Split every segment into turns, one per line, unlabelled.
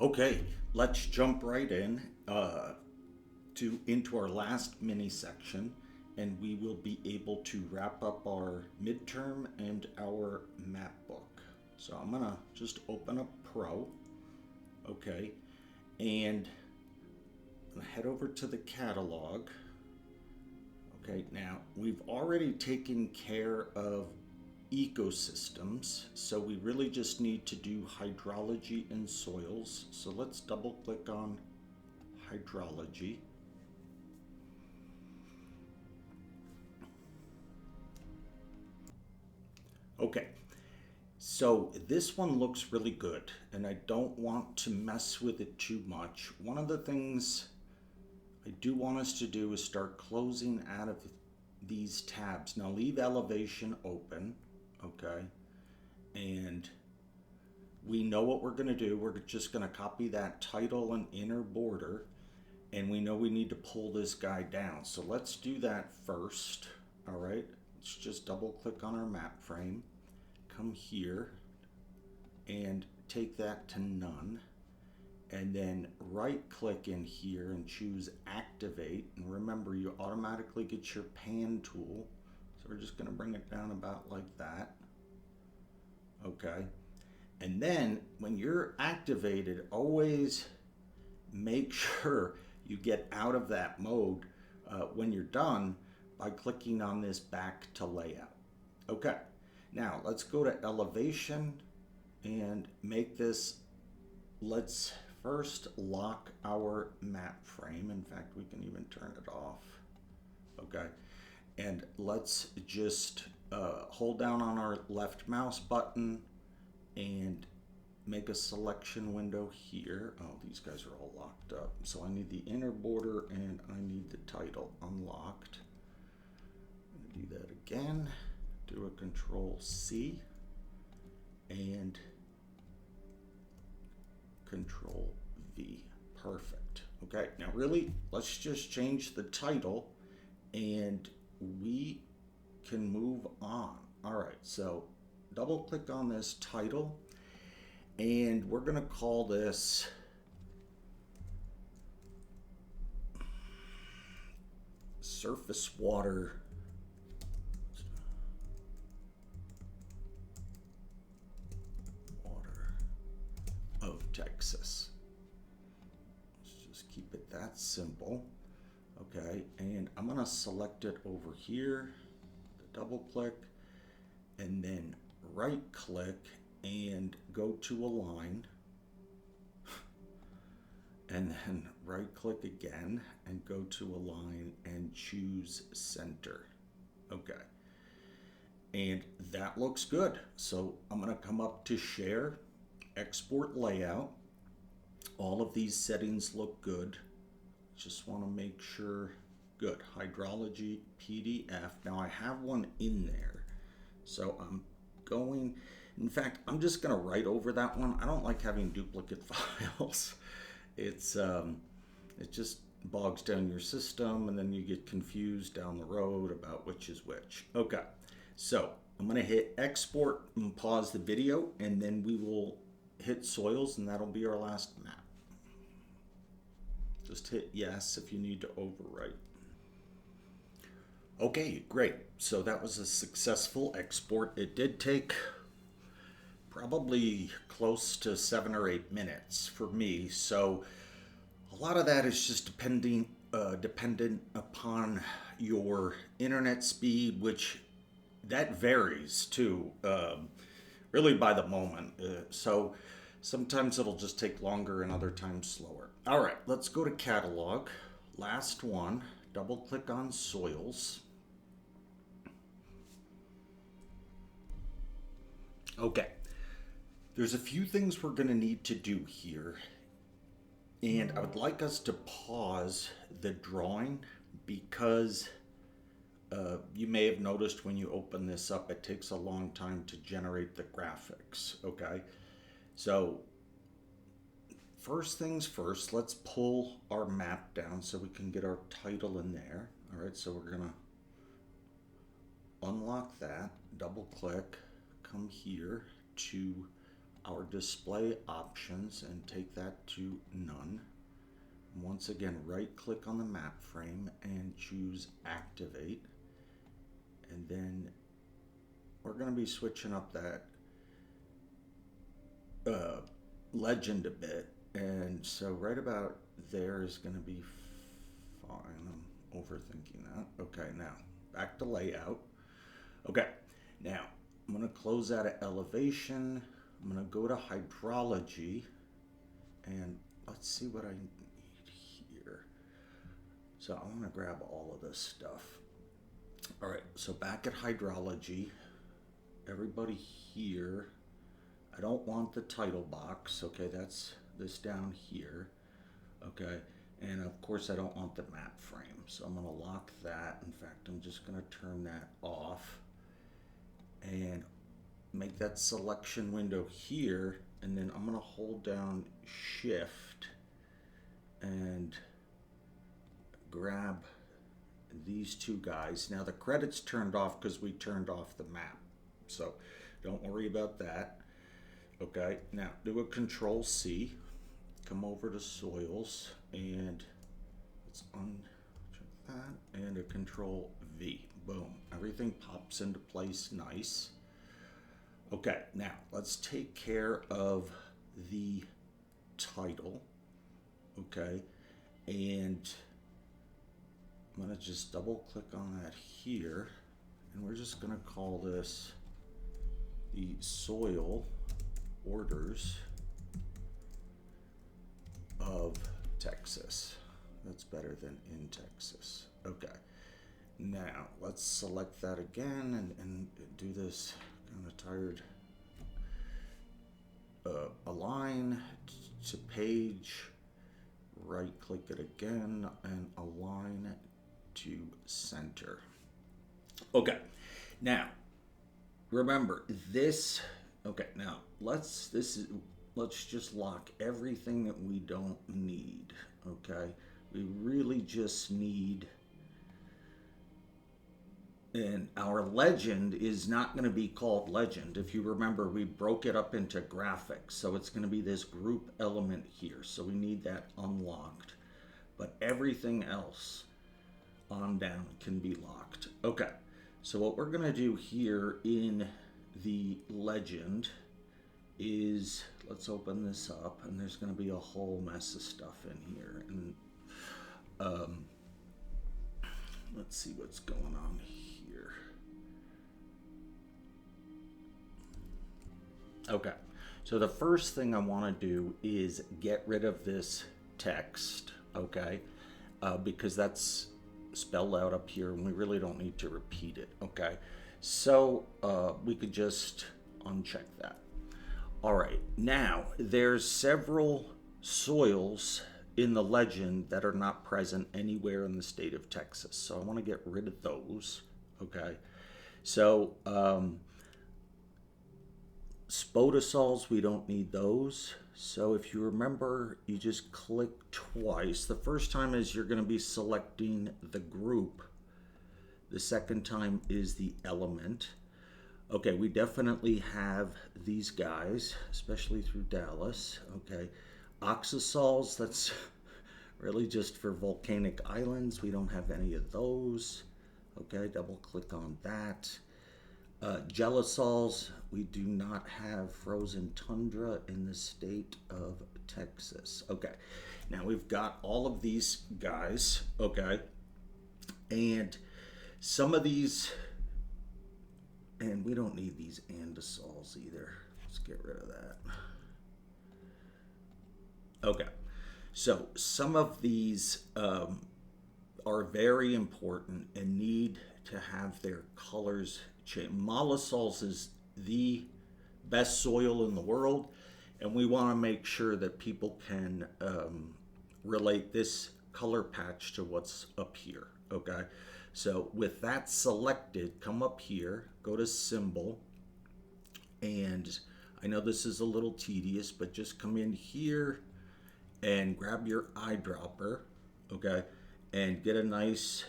Okay, let's jump right in into our last mini section, and we will be able to wrap up our midterm and our map book. So I'm gonna just open up Pro, okay, and I'm gonna head over to the catalog. Okay, now we've already taken care of ecosystems, so we really just need to do hydrology and soils. So let's double click on hydrology. Okay, so this one looks really good, and I don't want to mess with it too much. One of the things I do want us to do is start closing out of these tabs. Now leave elevation open, okay? And we know what we're gonna do. We're just gonna copy that title and inner border, and we know we need to pull this guy down. So let's do that first, all right? Let's just double click on our map frame, come here, and take that to none. And then right click in here and choose activate. And remember, you automatically get your pan tool. So we're just gonna bring it down about like that. Okay. And then when you're activated, always make sure you get out of that mode when you're done by clicking on this back to layout. Okay. Now let's go to elevation and make this, let's first lock our map frame. In fact, we can even turn it off. Okay. And let's just hold down on our left mouse button and make a selection window here. Oh, these guys are all locked up. So I need the inner border and I need the title unlocked. I'm gonna do that again. Do a Control C and Control V. Perfect. Okay, now really, let's just change the title and we can move on. All right, so double click on this title and we're gonna call this surface water of Texas. Let's just keep it that simple. Okay, and I'm gonna select it over here, double click, and then right click and go to align, and then right click again and go to align and choose center. Okay, and that looks good. So I'm gonna come up to share, export layout. All of these settings look good. Just want to make sure. Good. Hydrology PDF. Now I have one in there. So I'm going, in fact, I'm just going to write over that one. I don't like having duplicate files. It just bogs down your system and then you get confused down the road about which is which. Okay. So I'm going to hit export and pause the video, and then we will hit soils, and that'll be our last map. Just hit yes if you need to overwrite. Okay, great. So that was a successful export. It did take probably close to 7 or 8 minutes for me. So a lot of that is just dependent upon your internet speed, which that varies too, really by the moment. So sometimes it'll just take longer and other times slower. All right, let's go to catalog. Last one, double click on soils. Okay, there's a few things we're gonna need to do here. And I would like us to pause the drawing because you may have noticed when you open this up, it takes a long time to generate the graphics, okay? So first things first, let's pull our map down so we can get our title in there. All right, so we're gonna unlock that, double click, come here to our display options and take that to none. Once again, right click on the map frame and choose activate. And then we're going to be switching up that legend a bit. And so right about there is going to be fine. I'm overthinking that. Okay, now back to layout. Okay, now I'm going to close out of elevation. I'm going to go to hydrology and let's see what I need here. So I want to grab all of this stuff. All right, so back at hydrology, everybody here, I don't want the title box. Okay, that's this down here. Okay, and of course I don't want the map frame. So I'm going to lock that. In fact, I'm just going to turn that off and make that selection window here, and then I'm going to hold down shift and grab these two guys. Now the credit's turned off because we turned off the map, so don't worry about that. Okay, now do a Control C, come over to soils, and let's uncheck that, and a Control V. Boom, everything pops into place nice. Okay, now let's take care of the title. Okay, and I'm going to just double click on that here, and we're just going to call this the soil orders of Texas. That's better than in Texas. Okay, now let's select that again and do this kind of tired. Align to page, right click it again and align to center. Okay, now remember this. Okay, now let's just lock everything that we don't need. Okay, we really just need, and our legend is not going to be called legend. If you remember, we broke it up into graphics, so it's going to be this group element here, so we need that unlocked, but everything else on down can be locked. Okay, so what we're going to do here in the legend is, let's open this up, and there's going to be a whole mess of stuff in here, and let's see what's going on here. Okay, so the first thing I want to do is get rid of this text, okay, because that's spelled out up here and we really don't need to repeat it. Okay, so we could just uncheck that. All right, now there's several soils in the legend that are not present anywhere in the state of Texas, so I want to get rid of those. Okay, so spodosols, we don't need those. So if you remember, you just click twice. The first time is you're going to be selecting the group. The second time is the element. Okay, we definitely have these guys, especially through Dallas. Okay, oxasols, that's really just for volcanic islands. We don't have any of those. Okay, double click on that. Gelisols, we do not have frozen tundra in the state of Texas. Okay, now we've got all of these guys, okay, and some of these, and we don't need these andisols either. Let's get rid of that. Okay, so some of these are very important and need to have their colors change. Mollisols is the best soil in the world, and we want to make sure that people can relate this color patch to what's up here. Okay, so with that selected, come up here, go to symbol, and I know this is a little tedious, but just come in here and grab your eyedropper, okay, and get a nice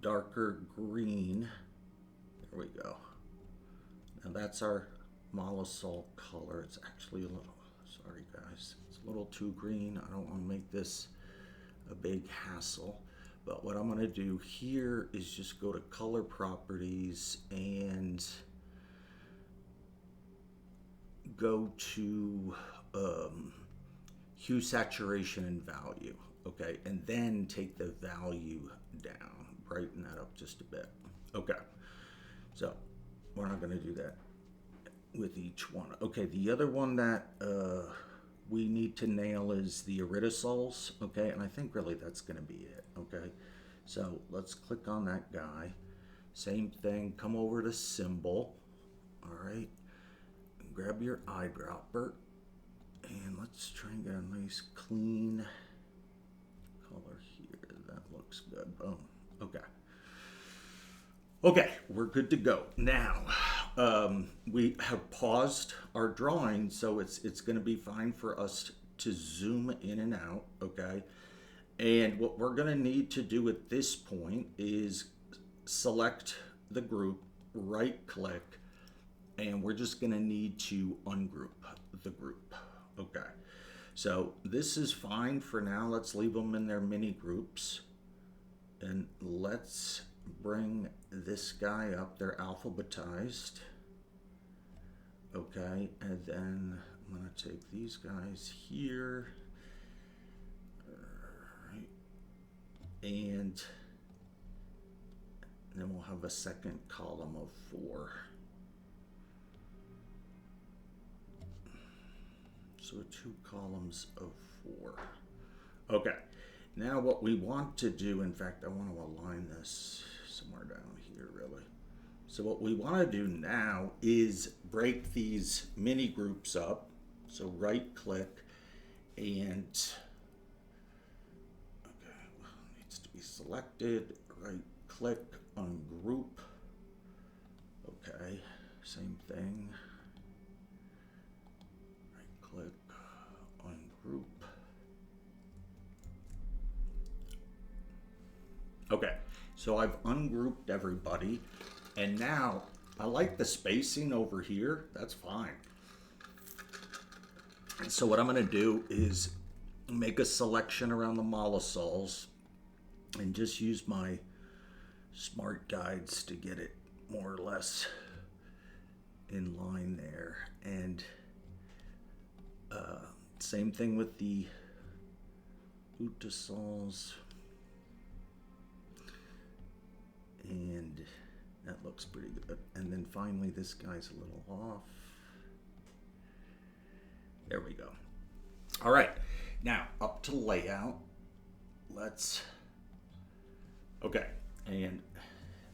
darker green. There we go. Now that's our mollisol color. It's actually a little, sorry guys, it's a little too green. I don't want to make this a big hassle. But what I'm going to do here is just go to color properties and go to hue, saturation, and value. Okay, and then take the value down, brighten that up just a bit. Okay, so we're not going to do that with each one. Okay, the other one that we need to nail is the iridosols. Okay, and I think really that's going to be it. Okay, so let's click on that guy. Same thing, come over to symbol. All right, grab your eyedropper and let's try and get a nice clean color here. That looks good. Boom. Okay. Okay, we're good to go. Now, we have paused our drawing, so it's going to be fine for us to zoom in and out, okay? And what we're going to need to do at this point is select the group, right-click, and we're just going to need to ungroup the group, okay? So this is fine for now. Let's leave them in their mini groups, and let's bring this guy up. They're alphabetized. Okay, and then I'm going to take these guys here. Alright. And then we'll have a second column of 4. So 2 columns of 4. Okay, now what we want to do, in fact, I want to align this somewhere down here, really. So what we want to do now is break these mini groups up. So right click and, okay, well, it needs to be selected, right click, ungroup. Okay, same thing. Right click, ungroup. Okay, so I've ungrouped everybody, and now I like the spacing over here. That's fine. So what I'm going to do is make a selection around the mollisols and just use my smart guides to get it more or less in line there. And same thing with the utasols. And that looks pretty good. And then finally, this guy's a little off. There we go. All right, now up to layout. Okay, and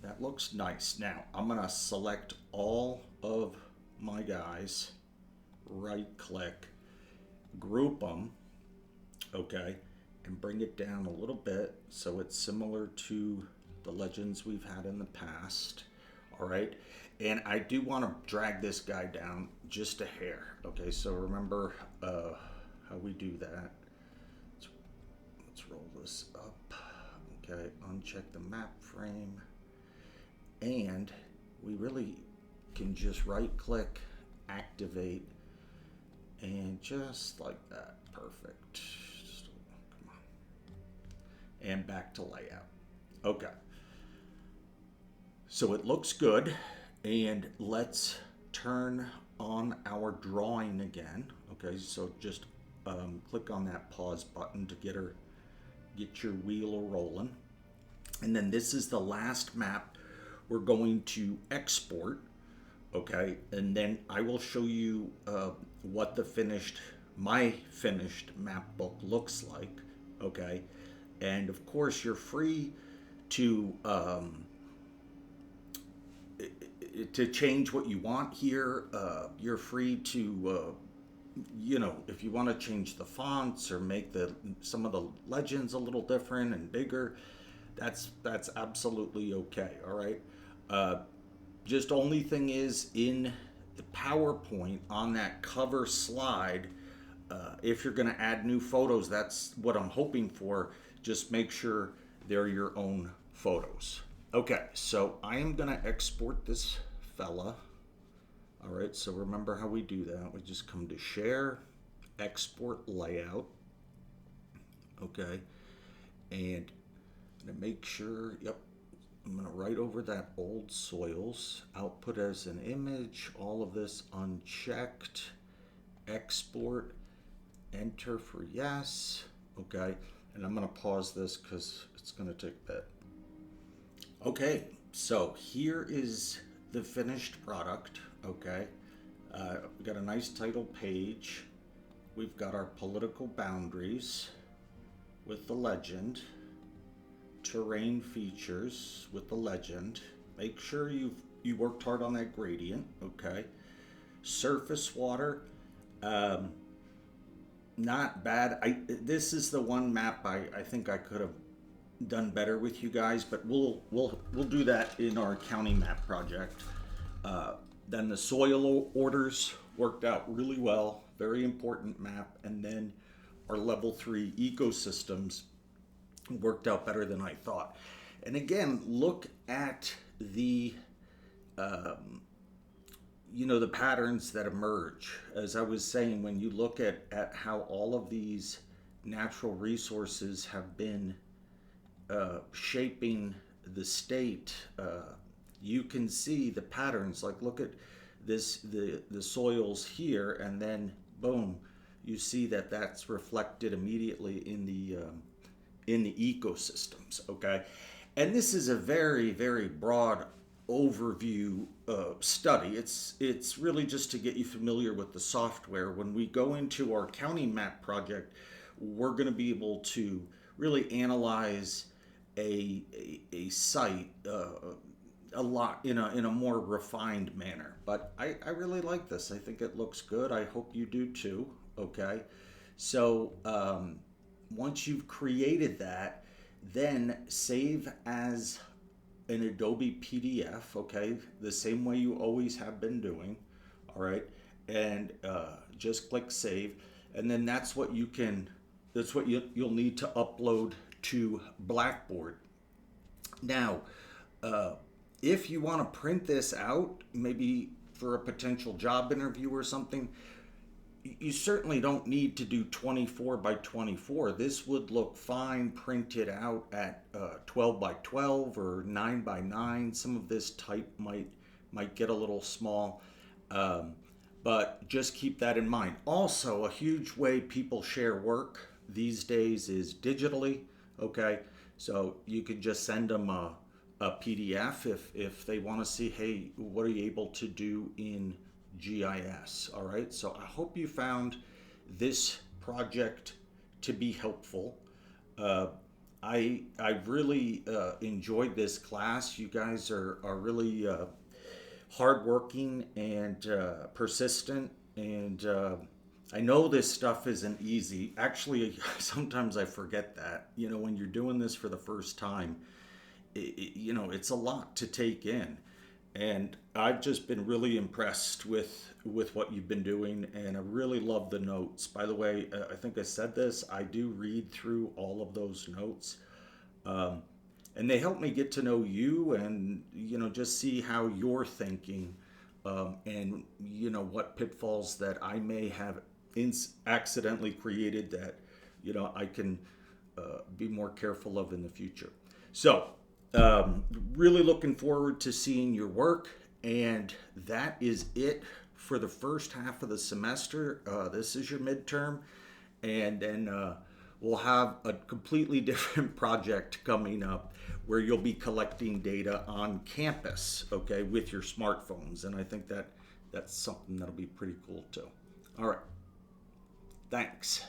that looks nice. Now I'm gonna select all of my guys, right click, group them, okay, and bring it down a little bit so it's similar to the legends we've had in the past. All right, and I do want to drag this guy down just a hair. Okay, so remember how we do that. Let's roll this up. Okay, uncheck the map frame, and we really can just right click, activate, and just like that. Perfect. Just, come on. And back to layout. Okay. So it looks good, and let's turn on our drawing again. Okay, so just click on that pause button to get your wheel rolling. And then this is the last map we're going to export. Okay, and then I will show you what my finished map book looks like. Okay, and of course you're free to change what you want here. You're free to, if you want to change the fonts or make some of the legends a little different and bigger, that's absolutely okay. All right. Just only thing is, in the PowerPoint on that cover slide, if you're going to add new photos, that's what I'm hoping for. Just make sure they're your own photos. Okay, so I am going to export this fella. All right, so remember how we do that. We just come to share, export layout, okay, and I'm gonna make sure, yep, I'm gonna write over that old soils, output as an image, all of this unchecked, export, enter for yes, okay, and I'm gonna pause this because it's gonna take a bit. Okay, so here is the finished product, okay. We got a nice title page. We've got our political boundaries with the legend, terrain features with the legend. Make sure you worked hard on that gradient, okay. Surface water, not bad. This is the one map I think I could have done better with you guys, but we'll do that in our county map project. Then the soil orders worked out really well, very important map, and then our level 3 ecosystems worked out better than I thought. And again, look at the the patterns that emerge. As I was saying, when you look at how all of these natural resources have been shaping the state, you can see the patterns. Like, look at this, the soils here, and then boom, you see that that's reflected immediately in the ecosystems. Okay, and this is a very, very broad overview study. It's really just to get you familiar with the software. When we go into our county map project, we're going to be able to really analyze a site a lot in a more refined manner. But I really like this. I think it looks good. I hope you do too. Okay, so once you've created that, then save as an Adobe PDF. Okay, the same way you always have been doing. All right, and just click save, and then that's what you'll need to upload to Blackboard. Now, if you want to print this out, maybe for a potential job interview or something, you certainly don't need to do 24 by 24. This would look fine printed out at 12 by 12 or 9 by 9. Some of this type might get a little small, but just keep that in mind. Also, a huge way people share work these days is digitally. Okay, so you could just send them a PDF if they want to see, hey, what are you able to do in GIS? All right, so I hope you found this project to be helpful. I really enjoyed this class. You guys are really hardworking and persistent, and I know this stuff isn't easy. Actually, sometimes I forget that. When you're doing this for the first time, it's a lot to take in. And I've just been really impressed with what you've been doing, and I really love the notes. By the way, I think I said this, I do read through all of those notes. And they help me get to know you and, just see how you're thinking, and, what pitfalls that I may have accidentally created that, I can be more careful of in the future. So, really looking forward to seeing your work, and that is it for the first half of the semester. This is your midterm, and then we'll have a completely different project coming up where you'll be collecting data on campus, okay, with your smartphones, and I think that's something that'll be pretty cool too. All right, thanks.